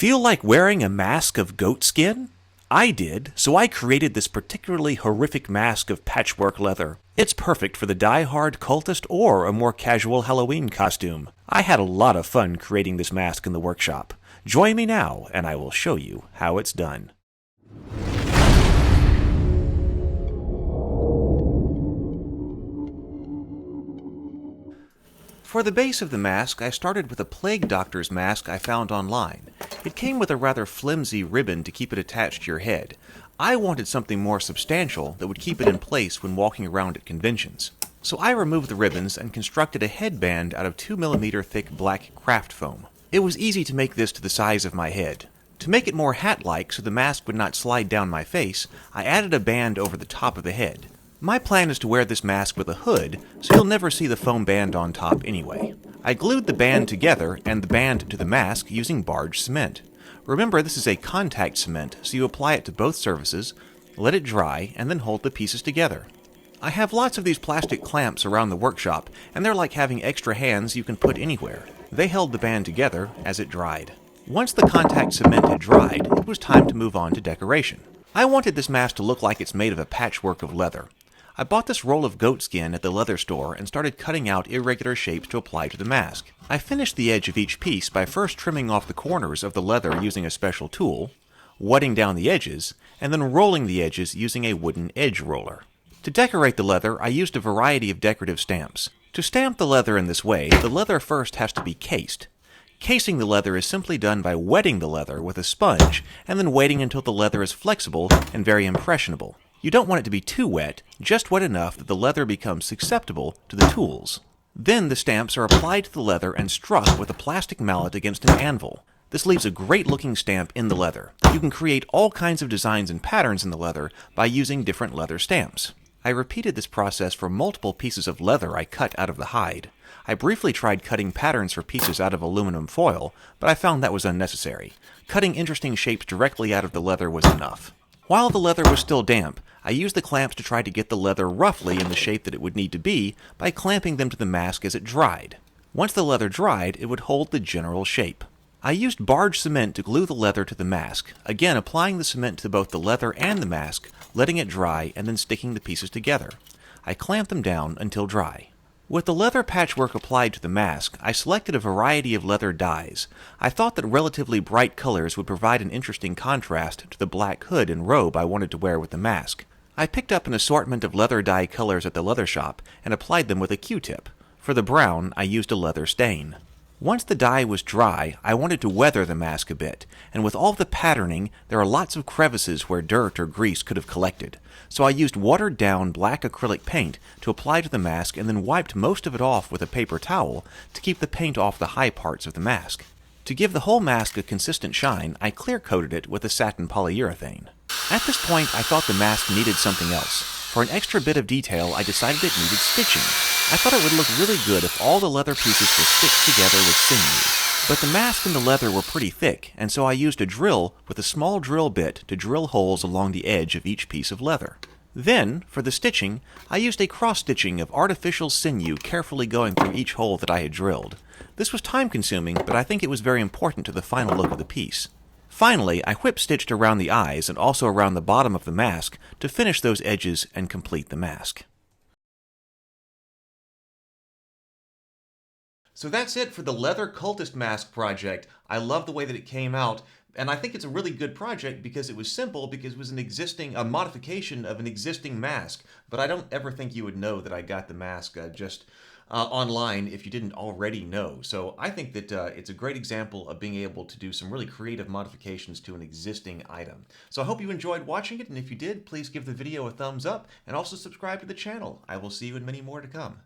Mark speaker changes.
Speaker 1: Feel like wearing a mask of goat skin? I did, so I created this particularly horrific mask of patchwork leather. It's perfect for the die-hard cultist or a more casual Halloween costume. I had a lot of fun creating this mask in the workshop. Join me now, and I will show you how it's done. For the base of the mask, I started with a plague doctor's mask I found online. It came with a rather flimsy ribbon to keep it attached to your head. I wanted something more substantial that would keep it in place when walking around at conventions. So I removed the ribbons and constructed a headband out of 2mm thick black craft foam. It was easy to make this to the size of my head. To make it more hat-like so the mask would not slide down my face, I added a band over the top of the head. My plan is to wear this mask with a hood, so you'll never see the foam band on top anyway. I glued the band together and the band to the mask using barge cement. Remember, this is a contact cement, so you apply it to both surfaces, let it dry, and then hold the pieces together. I have lots of these plastic clamps around the workshop, and they're like having extra hands you can put anywhere. They held the band together as it dried. Once the contact cement had dried, it was time to move on to decoration. I wanted this mask to look like it's made of a patchwork of leather. I bought this roll of goat skin at the leather store and started cutting out irregular shapes to apply to the mask. I finished the edge of each piece by first trimming off the corners of the leather using a special tool, wetting down the edges, and then rolling the edges using a wooden edge roller. To decorate the leather, I used a variety of decorative stamps. To stamp the leather in this way, the leather first has to be cased. Casing the leather is simply done by wetting the leather with a sponge and then waiting until the leather is flexible and very impressionable. You don't want it to be too wet, just wet enough that the leather becomes susceptible to the tools. Then the stamps are applied to the leather and struck with a plastic mallet against an anvil. This leaves a great looking stamp in the leather. You can create all kinds of designs and patterns in the leather by using different leather stamps. I repeated this process for multiple pieces of leather I cut out of the hide. I briefly tried cutting patterns for pieces out of aluminum foil, but I found that was unnecessary. Cutting interesting shapes directly out of the leather was enough. While the leather was still damp, I used the clamps to try to get the leather roughly in the shape that it would need to be by clamping them to the mask as it dried. Once the leather dried, it would hold the general shape. I used barge cement to glue the leather to the mask, again applying the cement to both the leather and the mask, letting it dry and then sticking the pieces together. I clamped them down until dry. With the leather patchwork applied to the mask, I selected a variety of leather dyes. I thought that relatively bright colors would provide an interesting contrast to the black hood and robe I wanted to wear with the mask. I picked up an assortment of leather dye colors at the leather shop and applied them with a Q-tip. For the brown, I used a leather stain. Once the dye was dry, I wanted to weather the mask a bit, and with all the patterning, there are lots of crevices where dirt or grease could have collected. So I used watered-down black acrylic paint to apply to the mask and then wiped most of it off with a paper towel to keep the paint off the high parts of the mask. To give the whole mask a consistent shine, I clear-coated it with a satin polyurethane. At this point, I thought the mask needed something else. For an extra bit of detail, I decided it needed stitching. I thought it would look really good if all the leather pieces were stitched together with sinew. But the mask and the leather were pretty thick, and so I used a drill with a small drill bit to drill holes along the edge of each piece of leather. Then, for the stitching, I used a cross-stitching of artificial sinew carefully going through each hole that I had drilled. This was time-consuming, but I think it was very important to the final look of the piece. Finally, I whip-stitched around the eyes and also around the bottom of the mask to finish those edges and complete the mask. So that's it for the Leather Cultist Mask project. I love the way that it came out, and I think it's a really good project because it was simple, because it was a modification of an existing mask. But I don't ever think you would know that I got the mask just online if you didn't already know. So I think that it's a great example of being able to do some really creative modifications to an existing item. So I hope you enjoyed watching it, and if you did, please give the video a thumbs up and also subscribe to the channel. I will see you in many more to come.